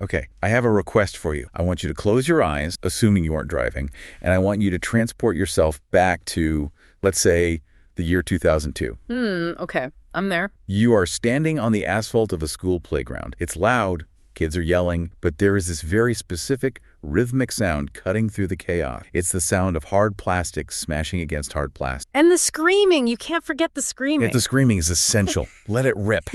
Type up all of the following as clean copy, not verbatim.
Okay, I have a request for you. I want you to close your eyes, assuming you aren't driving, and I want you to transport yourself back to, let's say, the year 2002. Okay. I'm there. You are standing on the asphalt of a school playground. It's loud, kids are yelling, but there is this very specific rhythmic sound cutting through the chaos. It's the sound of hard plastic smashing against hard plastic. And the screaming. You can't forget the screaming. Yeah, the screaming is essential. Let it rip.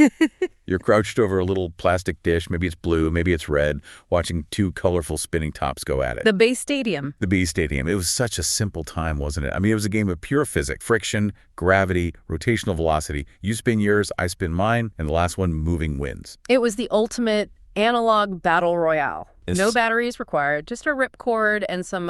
You're crouched over a little plastic dish. Maybe it's blue, maybe it's red, watching two colorful spinning tops go at it. The Bay Stadium. The Bay Stadium. It was such a simple time, wasn't it? I mean, it was a game of pure physics. Friction, gravity, rotational velocity. You spin yours, I spin mine, and the last one moving wins. It was the ultimate analog battle royale. No batteries required, just a ripcord and some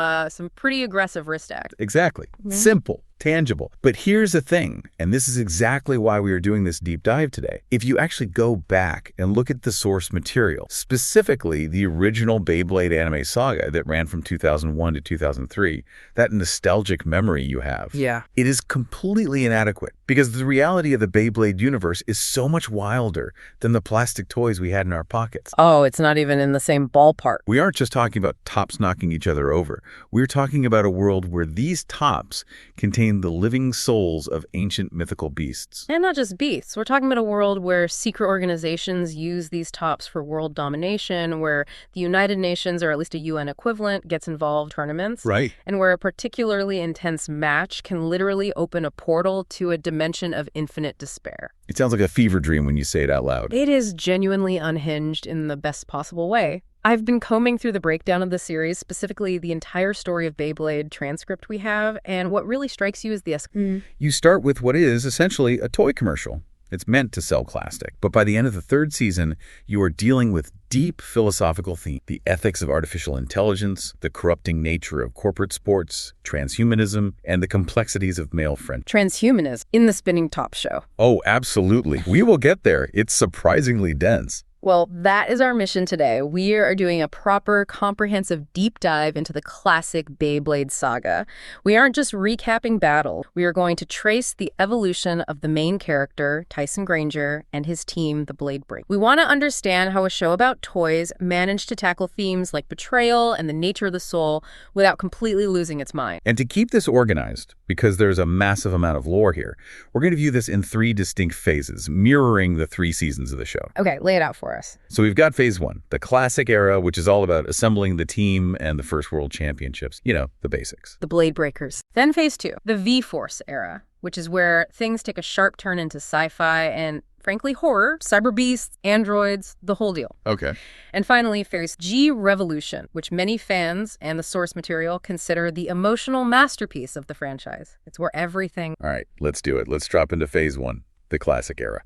pretty aggressive wrist act. Exactly. Simple, tangible. But here's the thing, and this is exactly why we are doing this deep dive today. If you actually go back and look at the source material, specifically the original Beyblade anime saga that ran from 2001 to 2003, that nostalgic memory you have, it is completely inadequate because the reality of the Beyblade universe is so much wilder than the plastic toys we had in our pockets. Oh, it's not even in the same ballpark. We aren't just talking about tops knocking each other over. We're talking about a world where these tops contain the living souls of ancient mythical beasts. And not just beasts. We're talking about a world where secret organizations use these tops for world domination, where the United Nations, or at least a UN equivalent, gets involved in tournaments. Right. And where a particularly intense match can literally open a portal to a dimension of infinite despair. It sounds like a fever dream when you say it out loud. It is genuinely unhinged in the best possible way. I've been combing through the breakdown of the series, specifically the entire story of Beyblade transcript we have, and what really strikes you is the You start with what is essentially a toy commercial. It's meant to sell plastic. But by the end of the third season, you are dealing with deep philosophical themes. The ethics of artificial intelligence, the corrupting nature of corporate sports, transhumanism, and the complexities of male friendship. Transhumanism in the Spinning Top show. Oh, absolutely. We will get there. It's surprisingly dense. Well, that is our mission today. We are doing a proper, comprehensive deep dive into the classic Beyblade Saga. We aren't just recapping battle. We are going to trace the evolution of the main character, Tyson Granger, and his team, the Blade Break. We want to understand how a show about toys managed to tackle themes like betrayal and the nature of the soul without completely losing its mind. And to keep this organized, because there's a massive amount of lore here, we're going to view this in 3 distinct phases, mirroring the 3 seasons of the show. Okay, lay it out for us. So we've got phase 1, the classic era, which is all about assembling the team and the first world championships. You know, the basics. The Blade Breakers. Then phase 2, the V-Force era, which is where things take a sharp turn into sci-fi and, frankly, horror, cyber beasts, androids, the whole deal. Okay. And finally, phase G, Revolution, which many fans and the source material consider the emotional masterpiece of the franchise. It's where everything... All right, let's do it. Let's drop into phase 1. The classic era.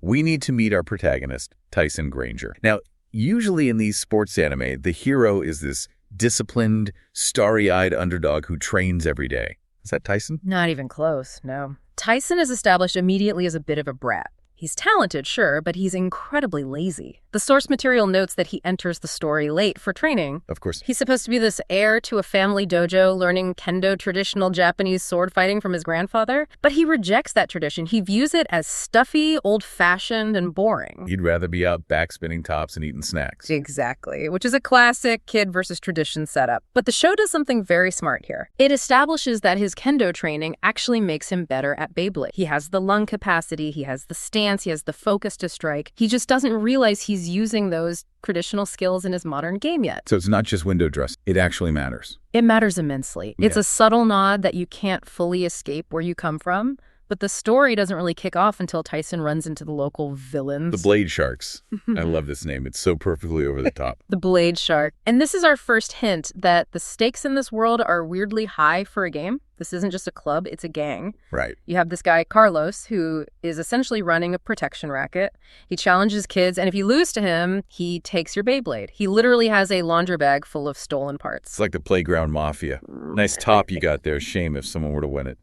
We need to meet our protagonist, Tyson Granger. Now, usually in these sports anime, the hero is this disciplined, starry-eyed underdog who trains every day. Is that Tyson? Not even close, no. Tyson is established immediately as a bit of a brat. He's talented, sure, but he's incredibly lazy. The source material notes that he enters the story late for training. Of course. He's supposed to be this heir to a family dojo learning kendo, traditional Japanese sword fighting from his grandfather, but he rejects that tradition. He views it as stuffy, old-fashioned, and boring. He'd rather be out back spinning tops and eating snacks. Exactly, which is a classic kid versus tradition setup. But the show does something very smart here. It establishes that his kendo training actually makes him better at Beyblade. He has the lung capacity, he has the stance, he has the focus to strike. He just doesn't realize he's using those traditional skills in his modern game yet. So it's not just window dress. It actually matters. It matters immensely. It's a subtle nod that you can't fully escape where you come from, but the story doesn't really kick off until Tyson runs into the local villains. The Blade Sharks. I love this name. It's so perfectly over the top. The Blade Shark. And this is our first hint that the stakes in this world are weirdly high for a game. This isn't just a club, it's a gang. Right. You have this guy, Carlos, who is essentially running a protection racket. He challenges kids, and if you lose to him, he takes your Beyblade. He literally has a laundry bag full of stolen parts. It's like the playground mafia. Nice top you got there. Shame if someone were to win it.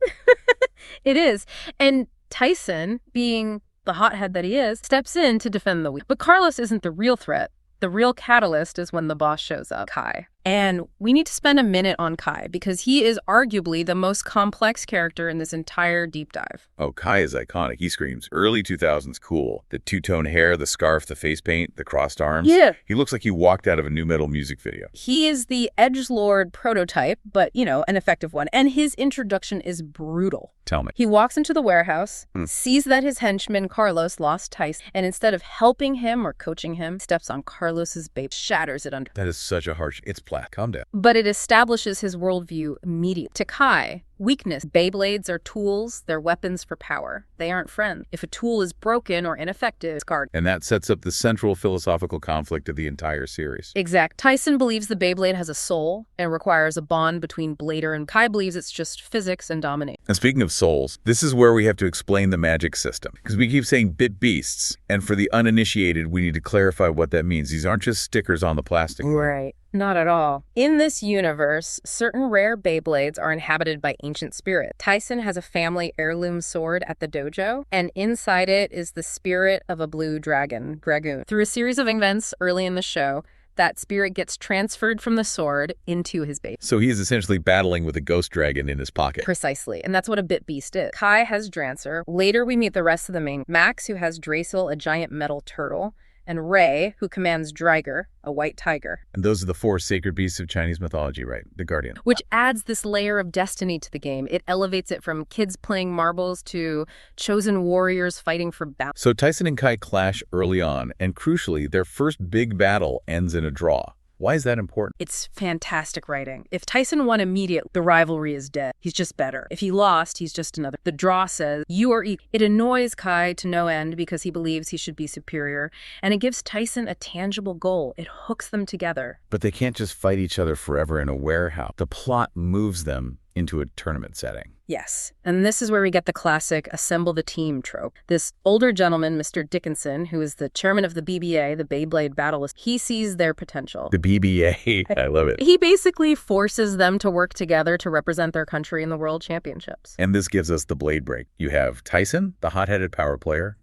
It is. And Tyson, being the hothead that he is, steps in to defend the weak. But Carlos isn't the real threat. The real catalyst is when the boss shows up, Kai. And we need to spend a minute on Kai, because he is arguably the most complex character in this entire deep dive. Oh, Kai is iconic. He screams. Early 2000s cool. The two-tone hair, the scarf, the face paint, the crossed arms. Yeah. He looks like he walked out of a nu metal music video. He is the edgelord prototype, but, an effective one. And his introduction is brutal. Tell me. He walks into the warehouse, sees that his henchman Carlos lost Tyson, and instead of helping him or coaching him, steps on Carlos's babe, shatters it under. That is such a harsh... It's flat. Calm down. But it establishes his worldview immediately. To Kai, weakness. Beyblades are tools. They're weapons for power. They aren't friends. If a tool is broken or ineffective, it's guarded. And that sets up the central philosophical conflict of the entire series. Exact. Tyson believes the Beyblade has a soul and requires a bond between Blader, and Kai believes it's just physics and dominate. And speaking of souls, this is where we have to explain the magic system. Because we keep saying bit beasts, and for the uninitiated, we need to clarify what that means. These aren't just stickers on the plastic. Right. Not at all. In this universe, certain rare Beyblades are inhabited by ancient spirits. Tyson has a family heirloom sword at the dojo, and inside it is the spirit of a blue dragoon. Through a series of events early in the show, that spirit gets transferred from the sword into his Beyblade. So he is essentially battling with a ghost dragon in his pocket. Precisely, and that's what a bit beast is. Kai has Drancer. Later we meet the rest of the main. Max, who has Drazel, a giant metal turtle, and Ray, who commands Dreiger, a white tiger. And those are the 4 sacred beasts of Chinese mythology, right? The Guardian. Which adds this layer of destiny to the game. It elevates it from kids playing marbles to chosen warriors fighting for battle. So Tyson and Kai clash early on, and crucially, their first big battle ends in a draw. Why is that important? It's fantastic writing. If Tyson won immediately, the rivalry is dead. He's just better. If he lost, he's just another. The draw says, you are equal. It annoys Kai to no end because he believes he should be superior, and it gives Tyson a tangible goal. It hooks them together. But they can't just fight each other forever in a warehouse. The plot moves them into a tournament setting. Yes, and this is where we get the classic assemble the team trope. This older gentleman, Mr. Dickinson, who is the chairman of the BBA, the Beyblade Battle, he sees their potential. The BBA, I love it. He basically forces them to work together to represent their country in the World Championships. And this gives us the blade break. You have Tyson, the hot-headed power player,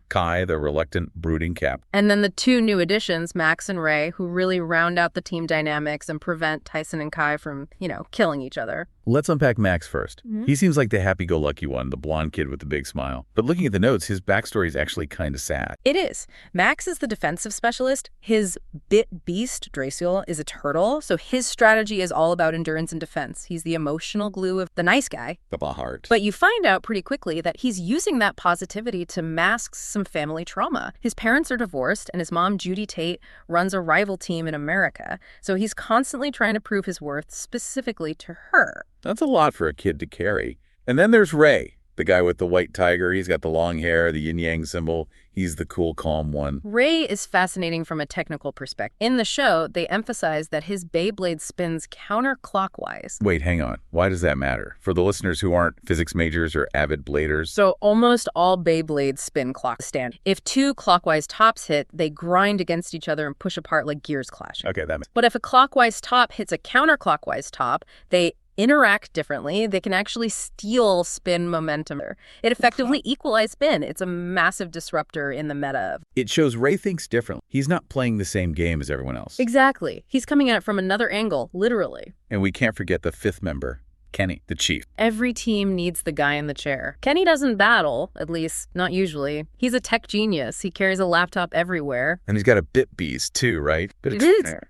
Kai, the reluctant, brooding cap. And then the 2 new additions, Max and Ray, who really round out the team dynamics and prevent Tyson and Kai from, killing each other. Let's unpack Max first. He seems like the happy-go-lucky one, the blonde kid with the big smile. But looking at the notes, his backstory is actually kind of sad. It is. Max is the defensive specialist. His bit beast, Drazel, is a turtle, so his strategy is all about endurance and defense. He's the emotional glue of the nice guy. The heart. But you find out pretty quickly that he's using that positivity to mask some family trauma. His parents are divorced, and his mom, Judy Tate, runs a rival team in America, so he's constantly trying to prove his worth specifically to her. That's a lot for a kid to carry. And then there's Ray, the guy with the white tiger. He's got the long hair, the yin-yang symbol. He's the cool, calm one. Ray is fascinating from a technical perspective. In the show, they emphasize that his Beyblade spins counterclockwise. Wait, hang on. Why does that matter? For the listeners who aren't physics majors or avid bladers. So almost all Beyblades spin clock stand. If 2 clockwise tops hit, they grind against each other and push apart like gears clashing. Okay, that makes... But if a clockwise top hits a counterclockwise top, they interact differently. They can actually steal spin momentum. It effectively equalizes spin. It's a massive disruptor in the meta. It shows Ray thinks differently. He's not playing the same game as everyone else. Exactly. He's coming at it from another angle, literally. And we can't forget the 5th member, Kenny, the chief. Every team needs the guy in the chair. Kenny doesn't battle, at least not usually. He's a tech genius. He carries a laptop everywhere. And he's got a bit beast too, right?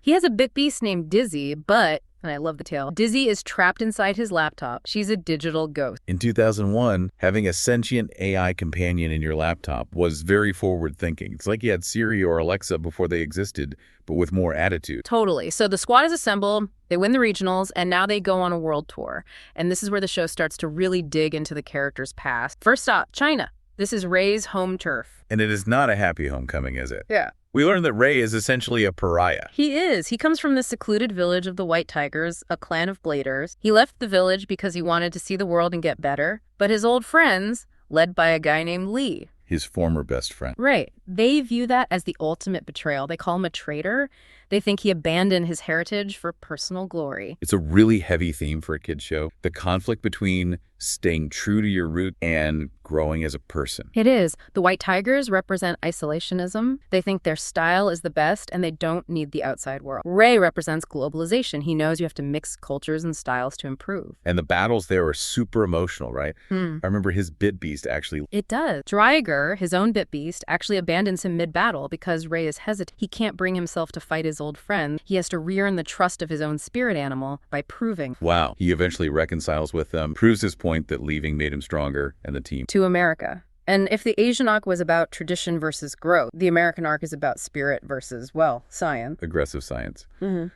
He has a bit beast named Dizzy, but... and I love the tale. Dizzy is trapped inside his laptop. She's a digital ghost. In 2001, having a sentient AI companion in your laptop was very forward-thinking. It's like you had Siri or Alexa before they existed, but with more attitude. Totally. So the squad is assembled, they win the regionals, and now they go on a world tour. And this is where the show starts to really dig into the characters' past. First stop, China. This is Ray's home turf. And it is not a happy homecoming, is it? Yeah. We learn that Ray is essentially a pariah. He is. He comes from the secluded village of the White Tigers, a clan of bladers. He left the village because he wanted to see the world and get better. But his old friends, led by a guy named Lee, his former best friend. Right. They view that as the ultimate betrayal. They call him a traitor. They think he abandoned his heritage for personal glory. It's a really heavy theme for a kid's show. The conflict between staying true to your root and growing as a person. It is. The white tigers represent isolationism. They think their style is the best and they don't need the outside world. Ray represents globalization. He knows you have to mix cultures and styles to improve. And the battles there are super emotional, right? I remember his bit beast actually. It does. Dryger, his own bit beast, actually abandons him mid-battle because Ray is hesitant. He can't bring himself to fight his old friend. He has to re-earn the trust of his own spirit animal by proving. Wow. He eventually reconciles with them, proves his point that leaving made him stronger and the team. To America. And if the Asian arc was about tradition versus growth, the American arc is about spirit versus, well, science. Aggressive science.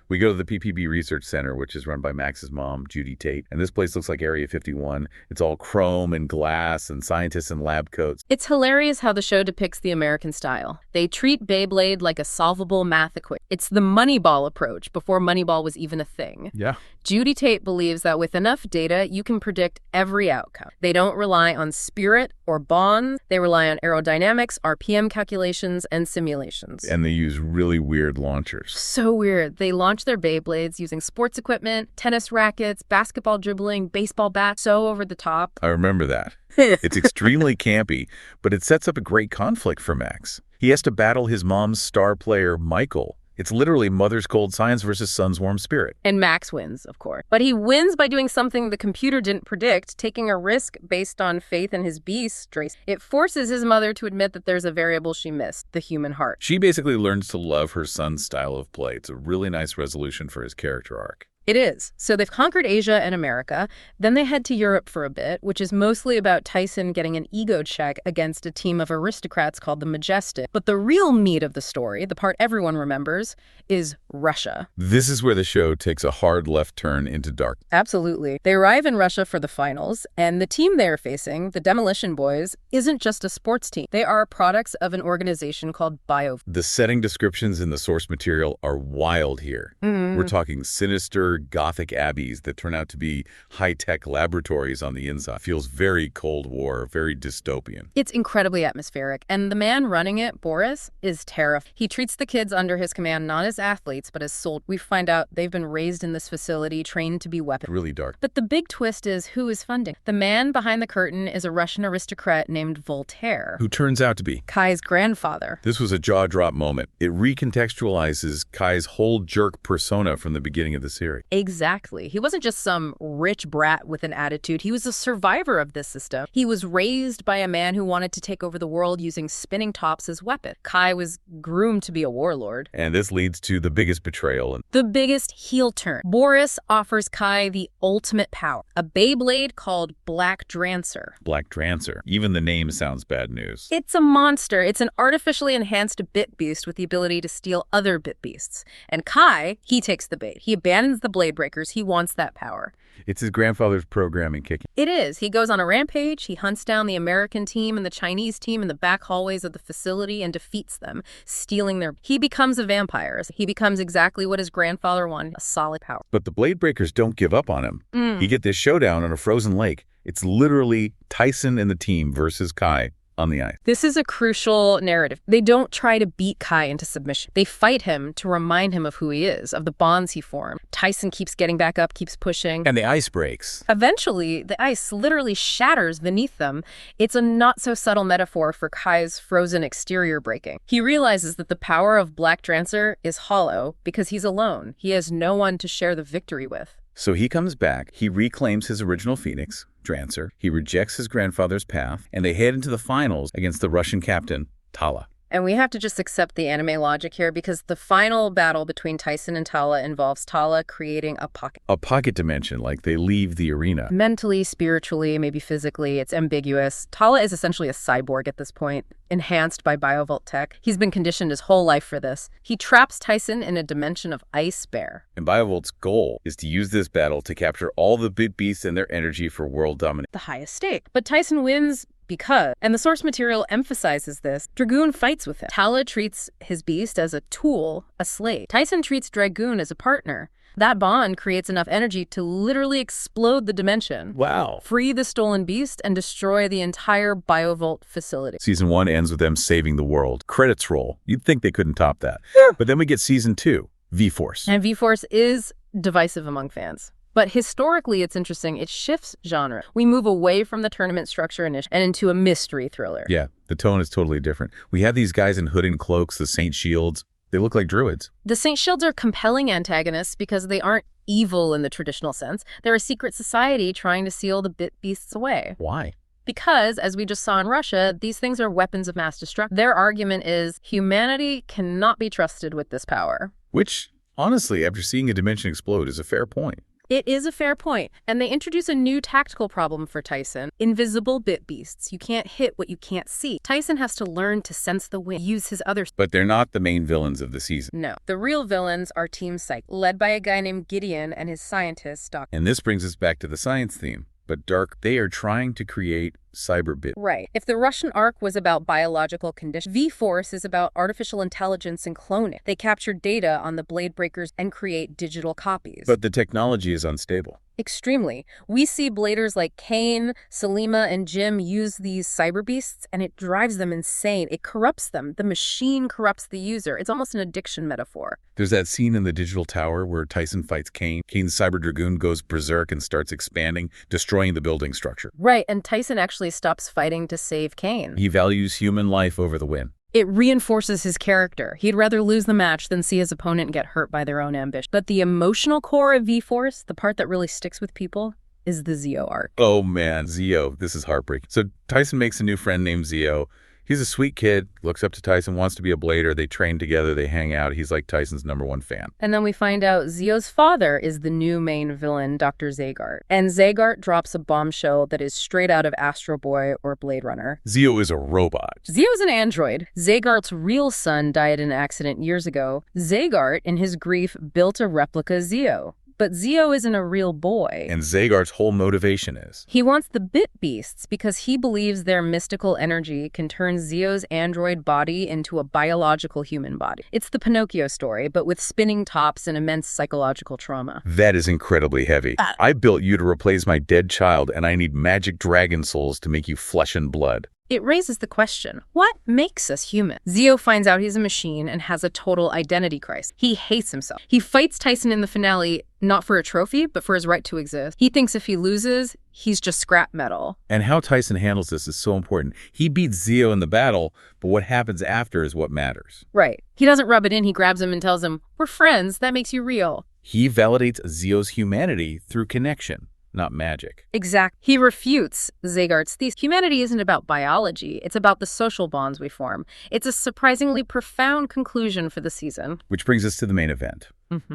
We go to the PPB Research Center, which is run by Max's mom, Judy Tate. And this place looks like Area 51. It's all chrome and glass and scientists in lab coats. It's hilarious how the show depicts the American style. They treat Beyblade like a solvable math equation. It's the Moneyball approach before Moneyball was even a thing. Yeah. Judy Tate believes that with enough data, you can predict every outcome. They don't rely on spirit or bonds. They rely on aerodynamics, RPM calculations, and simulations. And they use really weird launchers. So weird. They launch their Beyblades using sports equipment, tennis rackets, basketball dribbling, baseball bats, so over the top. I remember that. It's extremely campy, but it sets up a great conflict for Max. He has to battle his mom's star player, Michael. It's literally mother's cold science versus son's warm spirit. And Max wins, of course. But he wins by doing something the computer didn't predict, taking a risk based on faith in his beast. It forces his mother to admit that there's a variable she missed, the human heart. She basically learns to love her son's style of play. It's a really nice resolution for his character arc. It is. So they've conquered Asia and America. Then they head to Europe for a bit, which is mostly about Tyson getting an ego check against a team of aristocrats called the Majestic. But the real meat of the story, the part everyone remembers, is Russia. This is where the show takes a hard left turn into dark. Absolutely. They arrive in Russia for the finals, and the team they are facing, the Demolition Boys, isn't just a sports team. They are products of an organization called Biovault. The setting descriptions in the source material are wild here. We're talking sinister Gothic abbeys that turn out to be high-tech laboratories on the inside. Feels very Cold War, very dystopian. It's incredibly atmospheric, and the man running it, Boris, is terrifying. He treats the kids under his command not as athletes, but as soldiers. We find out they've been raised in this facility, trained to be weapons. Really dark. But the big twist is who is funding. The man behind the curtain is a Russian aristocrat named Voltaire, Who turns out to be Kai's grandfather. This was a jaw-drop moment. It recontextualizes Kai's whole jerk persona from the beginning of the series. Exactly. He wasn't just some rich brat with an attitude. He was a survivor of this system. He was raised by a man who wanted to take over the world using spinning tops as weapons. Kai was groomed to be a warlord. And this leads to the biggest betrayal. The biggest heel turn. Boris offers Kai the ultimate power, a Beyblade called Black Drancer. Black Drancer. Even the name sounds bad news. It's a monster. It's an artificially enhanced bit beast with the ability to steal other bit beasts. And Kai, he takes the bait. He abandons the Blade Breakers. He wants that power. It's his grandfather's programming kicking. It is. He goes on a rampage. He hunts down the American team and the Chinese team in the back hallways of the facility and defeats them, stealing their... He becomes a vampire. He becomes exactly what his grandfather wanted, a solid power. But the Blade Breakers don't give up on him. You get this showdown on a frozen lake. It's literally Tyson and the team versus Kai on the ice. This is a crucial narrative. They don't try to beat Kai into submission. They fight him to remind him of who he is, of the bonds he formed. Tyson keeps getting back up, keeps pushing. And the ice breaks. Eventually, the ice literally shatters beneath them. It's a not-so-subtle metaphor for Kai's frozen exterior breaking. He realizes that the power of Black Drancer is hollow because he's alone. He has no one to share the victory with. So he comes back, he reclaims his original Phoenix, Drancer, he rejects his grandfather's path, and they head into the finals against the Russian captain, Tala. And we have to just accept the anime logic here because the final battle between Tyson and Tala involves Tala creating a pocket. A pocket dimension, like they leave the arena. Mentally, spiritually, maybe physically, it's ambiguous. Tala is essentially a cyborg at this point, enhanced by Biovault tech. He's been conditioned his whole life for this. He traps Tyson in a dimension of ice bear. And Biovault's goal is to use this battle to capture all the big beasts and their energy for world domination. The highest stake. But Tyson wins because, and the source material emphasizes this, Dragoon fights with him. Tala treats his beast as a tool, a slave. Tyson treats Dragoon as a partner. That bond creates enough energy to literally explode the dimension. Wow. Free the stolen beast and destroy the entire Biovault facility. Season 1 ends with them saving the world. Credits roll. You'd think they couldn't top that. But then we get Season 2. V-Force. And V-Force is divisive among fans. But historically, it's interesting. It shifts genre. We move away from the tournament structure and into a mystery thriller. Yeah, the tone is totally different. We have these guys in hood and cloaks, the Saint Shields. They look like druids. The Saint Shields are compelling antagonists because they aren't evil in the traditional sense. They're a secret society trying to seal the bit beasts away. Why? Because, as we just saw in Russia, these things are weapons of mass destruction. Their argument is humanity cannot be trusted with this power. Which, honestly, after seeing a dimension explode, is a fair point. It is a fair point. And they introduce a new tactical problem for Tyson. Invisible bit beasts. You can't hit what you can't see. Tyson has to learn to sense the wind, use his other... But they're not the main villains of the season. No. The real villains are Team Psych, led by a guy named Gideon and his scientist, Doc. And this brings us back to the science theme. But Dark, they are trying to create cyber bit. Right. If the Russian arc was about biological conditions, V-Force is about artificial intelligence and cloning. They capture data on the blade breakers and create digital copies. But the technology is unstable. Extremely. We see bladers like Kane, Selima, and Jim use these cyber beasts, and it drives them insane. It corrupts them. The machine corrupts the user. It's almost an addiction metaphor. There's that scene in the digital tower where Tyson fights Kane. Kane's cyber dragoon goes berserk and starts expanding, destroying the building structure. Right, and Tyson actually stops fighting to save Kane. He values human life over the win. It reinforces his character. He'd rather lose the match than see his opponent get hurt by their own ambition. But the emotional core of V-Force, the part that really sticks with people, is the Zio arc. Oh man, Zio, this is heartbreaking. So Tyson makes a new friend named Zio. He's a sweet kid, looks up to Tyson, wants to be a blader. They train together, they hang out. He's like Tyson's #1 fan. And then we find out Zio's father is the new main villain, Dr. Zagart. And Zagart drops a bombshell that is straight out of Astro Boy or Blade Runner. Zio is a robot. Zio's an android. Zagart's real son died in an accident years ago. Zagart, in his grief, built a replica Zio. But Zio isn't a real boy. And Zagart's whole motivation is? He wants the bit beasts because he believes their mystical energy can turn Zio's android body into a biological human body. It's the Pinocchio story, but with spinning tops and immense psychological trauma. That is incredibly heavy. I built you to replace my dead child, and I need magic dragon souls to make you flesh and blood. It raises the question, what makes us human? Zio finds out he's a machine and has a total identity crisis. He hates himself. He fights Tyson in the finale, not for a trophy, but for his right to exist. He thinks if he loses, he's just scrap metal. And how Tyson handles this is so important. He beats Zio in the battle, but what happens after is what matters. Right. He doesn't rub it in. He grabs him and tells him, we're friends. That makes you real. He validates Zio's humanity through connection, not magic. Exactly. He refutes Zagart's thesis. Humanity isn't about biology. It's about the social bonds we form. It's a surprisingly profound conclusion for the season. Which brings us to the main event.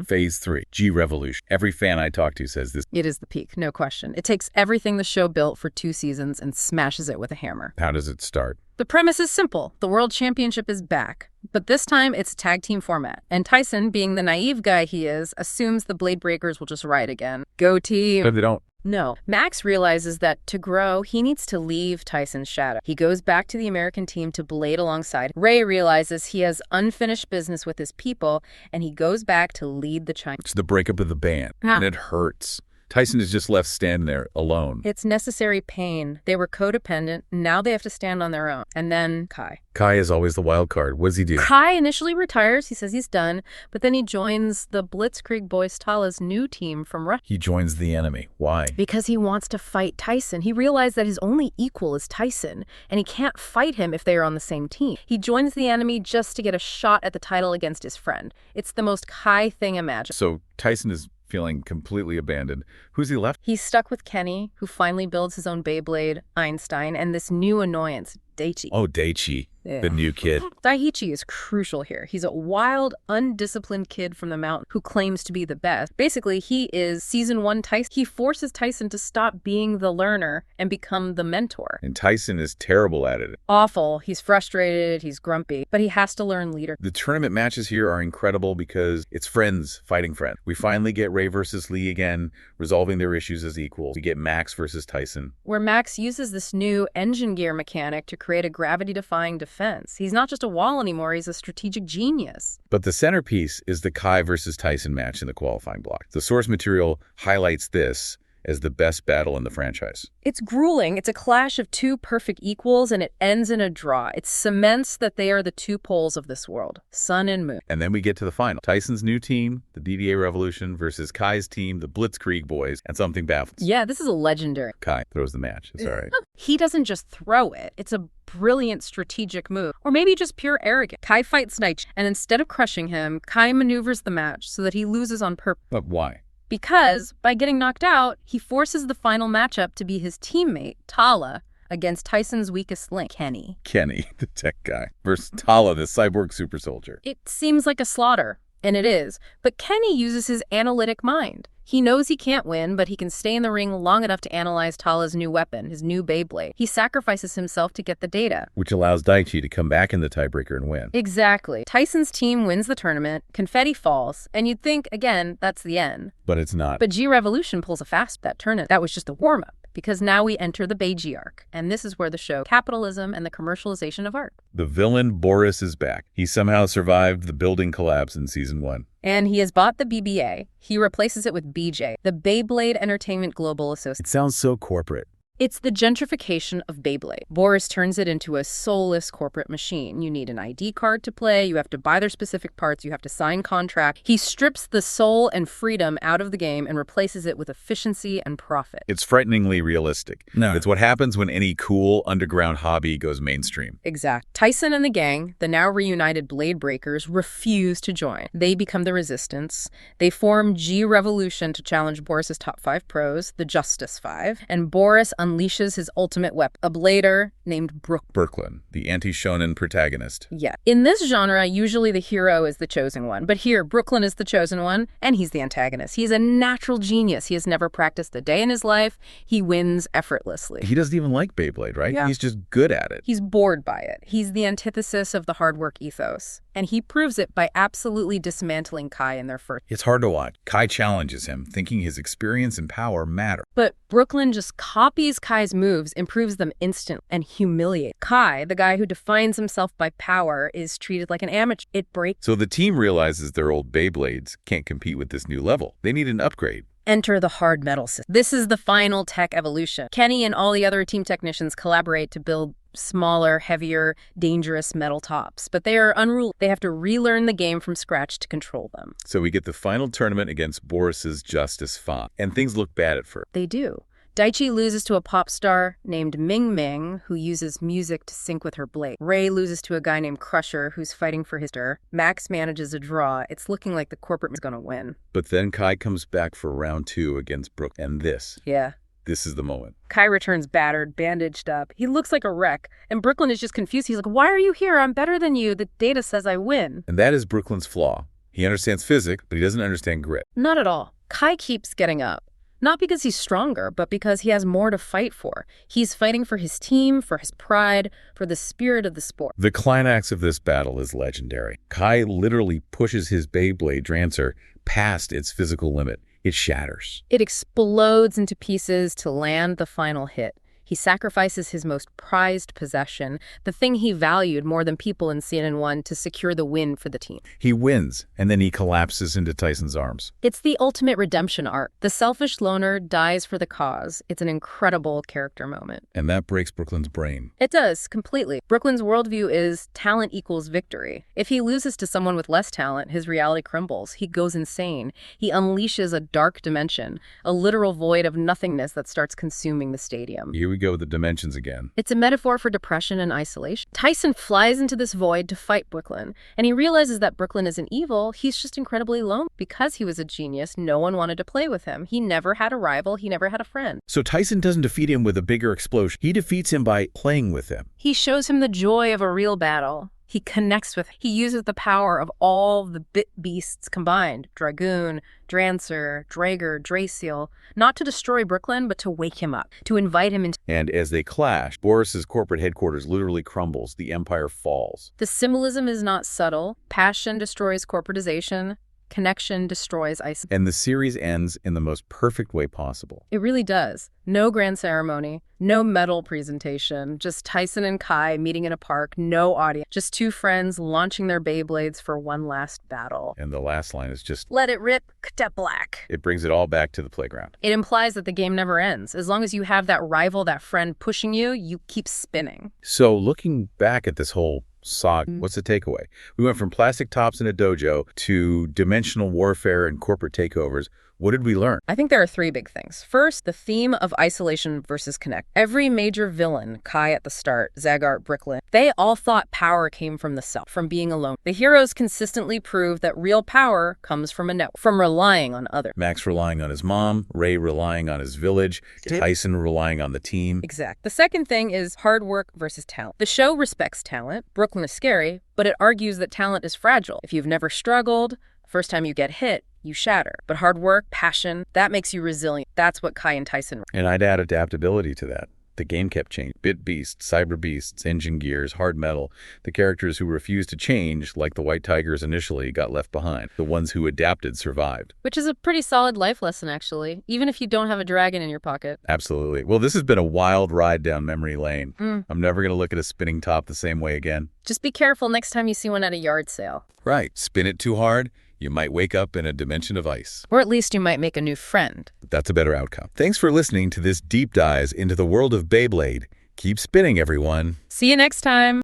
Phase 3, G-Revolution. Every fan I talk to says this. It is the peak, no question. It takes everything the show built for 2 seasons and smashes it with a hammer. How does it start? The premise is simple. The World Championship is back. But this time, it's a tag team format. And Tyson, being the naive guy he is, assumes the Blade Breakers will just ride again. Go team! But they don't. No. Max realizes that to grow, he needs to leave Tyson's shadow. He goes back to the American team to blade alongside. Ray realizes he has unfinished business with his people, and he goes back to lead the China. It's the breakup of the band, and it hurts. Tyson is just left standing there alone. It's necessary pain. They were codependent. Now they have to stand on their own. And then Kai. Kai is always the wild card. What does he do? Kai initially retires. He says he's done. But then he joins the Blitzkrieg Boys Tala's new team from Russia. He joins the enemy. Why? Because he wants to fight Tyson. He realized that his only equal is Tyson, and he can't fight him if they are on the same team. He joins the enemy just to get a shot at the title against his friend. It's the most Kai thing imaginable. So Tyson is feeling completely abandoned. Who's he left? He's stuck with Kenny, who finally builds his own Beyblade, Einstein, and this new annoyance, Daichi. Oh, Daichi, the new kid. Daiichi is crucial here. He's a wild, undisciplined kid from the mountain who claims to be the best. Basically, he is season 1 Tyson. He forces Tyson to stop being the learner and become the mentor. And Tyson is terrible at it. Awful. He's frustrated. He's grumpy. But he has to learn leader. The tournament matches here are incredible because it's friends fighting friends. We finally get Ray versus Lee again, resolving their issues as equals. We get Max versus Tyson, where Max uses this new engine gear mechanic to create a gravity-defying defense. He's not just a wall anymore, he's a strategic genius. But the centerpiece is the Kai versus Tyson match in the qualifying block. The source material highlights this as the best battle in the franchise. It's grueling. It's a clash of two perfect equals, and it ends in a draw. It cements that they are the two poles of this world, sun and moon. And then we get to the final. Tyson's new team, the DDA Revolution, versus Kai's team, the Blitzkrieg Boys, and something baffles. Yeah, this is a legendary. Kai throws the match. It's all right. He doesn't just throw it. It's a brilliant strategic move, or maybe just pure arrogance. Kai fights Knight, and instead of crushing him, Kai maneuvers the match so that he loses on purpose. But why? Because by getting knocked out, he forces the final matchup to be his teammate, Tala, against Tyson's weakest link, Kenny. Kenny, the tech guy, versus Tala, the cyborg super soldier. It seems like a slaughter, and it is, but Kenny uses his analytic mind. He knows he can't win, but he can stay in the ring long enough to analyze Tala's new weapon, his new Beyblade. He sacrifices himself to get the data. Which allows Daichi to come back in the tiebreaker and win. Exactly. Tyson's team wins the tournament, confetti falls, and you'd think, again, that's the end. But it's not. But G-Revolution pulls a fast that tournament. That was just a warm-up, because now we enter the Beiji arc, and this is where the show capitalism and the commercialization of art. The villain, Boris, is back. He somehow survived the building collapse in Season 1. And he has bought the BBA. He replaces it with BJ, the Beyblade Entertainment Global Association. It sounds so corporate. It's the gentrification of Beyblade. Boris turns it into a soulless corporate machine. You need an ID card to play, you have to buy their specific parts, you have to sign contract. He strips the soul and freedom out of the game and replaces it with efficiency and profit. It's frighteningly realistic. No. It's what happens when any cool underground hobby goes mainstream. Exact. Tyson and the gang, the now reunited Blade Breakers, refuse to join. They become the resistance. They form G-Revolution to challenge Boris's top 5 pros, the Justice 5, and Boris unleashes his ultimate weapon, a blader named Brooklyn, the anti-shonen protagonist. Yeah. In this genre, usually the hero is the chosen one. But here, Brooklyn is the chosen one, and he's the antagonist. He's a natural genius. He has never practiced a day in his life. He wins effortlessly. He doesn't even like Beyblade, right? Yeah. He's just good at it. He's bored by it. He's the antithesis of the hard work ethos. And he proves it by absolutely dismantling Kai in their first. It's hard to watch. Kai challenges him, thinking his experience and power matter. But Brooklyn just copies Kai's moves, improves them instantly, and humiliates. Kai, the guy who defines himself by power, is treated like an amateur. It breaks. So the team realizes their old Beyblades can't compete with this new level. They need an upgrade. Enter the hard metal system. This is the final tech evolution. Kenny and all the other team technicians collaborate to build smaller, heavier, dangerous metal tops. But they are unruly. They have to relearn the game from scratch to control them. So we get the final tournament against Boris's Justice 5. And things look bad at first. They do. Daichi loses to a pop star named Ming Ming, who uses music to sync with her blade. Ray loses to a guy named Crusher, who's fighting for his star. Max manages a draw. It's looking like the corporate is going to win. But then Kai comes back for round 2 against Brooke. And this is the moment. Kai returns battered, bandaged up. He looks like a wreck. And Brooklyn is just confused. He's like, why are you here? I'm better than you. The data says I win. And that is Brooklyn's flaw. He understands physics, but he doesn't understand grit. Not at all. Kai keeps getting up. Not because he's stronger, but because he has more to fight for. He's fighting for his team, for his pride, for the spirit of the sport. The climax of this battle is legendary. Kai literally pushes his Beyblade Drancer past its physical limit. It shatters. It explodes into pieces to land the final hit. He sacrifices his most prized possession, the thing he valued more than people in Season 1, to secure the win for the team. He wins, and then he collapses into Tyson's arms. It's the ultimate redemption arc. The selfish loner dies for the cause. It's an incredible character moment. And that breaks Brooklyn's brain. It does, completely. Brooklyn's worldview is talent equals victory. If he loses to someone with less talent, his reality crumbles. He goes insane. He unleashes a dark dimension, a literal void of nothingness that starts consuming the stadium. Here we go with the dimensions again. It's a metaphor for depression and isolation. Tyson flies into this void to fight Brooklyn, and he realizes that Brooklyn isn't evil. He's just incredibly lonely. Because he was a genius, no one wanted to play with him. He never had a rival. He never had a friend. So Tyson doesn't defeat him with a bigger explosion. He defeats him by playing with him. He shows him the joy of a real battle. He connects with, he uses the power of all the bit beasts combined, Dragoon, Drancer, Drager, Draceal, not to destroy Brooklyn, but to wake him up, to invite him into. And as they clash, Boris's corporate headquarters literally crumbles. The empire falls. The symbolism is not subtle. Passion destroys corporatization. Connection destroys ice. And the series ends in the most perfect way possible. It really does. No grand ceremony, no medal presentation, just Tyson and Kai meeting in a park, no audience, just two friends launching their Beyblades for one last battle. And the last line is just, "Let it rip, kta black." it brings it all back to the playground. It implies that the game never ends. As long as you have that rival, that friend pushing you, you keep spinning. So looking back at this whole saga, what's the takeaway? We went from plastic tops in a dojo to dimensional warfare and corporate takeovers. What did we learn? I think there are three big things. First, the theme of isolation versus connect. Every major villain, Kai at the start, Zagart, Bricklin, they all thought power came from the self, from being alone. The heroes consistently prove that real power comes from a network, from relying on others. Max relying on his mom, Ray relying on his village, Tyson relying on the team. Exact. The second thing is hard work versus talent. The show respects talent. Brooklyn is scary, but it argues that talent is fragile. If you've never struggled, first time you get hit, you shatter. But hard work, passion, that makes you resilient. That's what Kai and Tyson. And I'd add adaptability to that. The game kept changing. Bit beasts, cyber beasts, engine gears, hard metal. The characters who refused to change, like the White Tigers initially, got left behind. The ones who adapted survived. Which is a pretty solid life lesson, actually, even if you don't have a dragon in your pocket. Absolutely. Well, this has been a wild ride down memory lane. I'm never going to look at a spinning top the same way again. Just be careful next time you see one at a yard sale. Right. Spin it too hard, you might wake up in a dimension of ice. Or at least you might make a new friend. That's a better outcome. Thanks for listening to this deep dive into the world of Beyblade. Keep spinning, everyone. See you next time.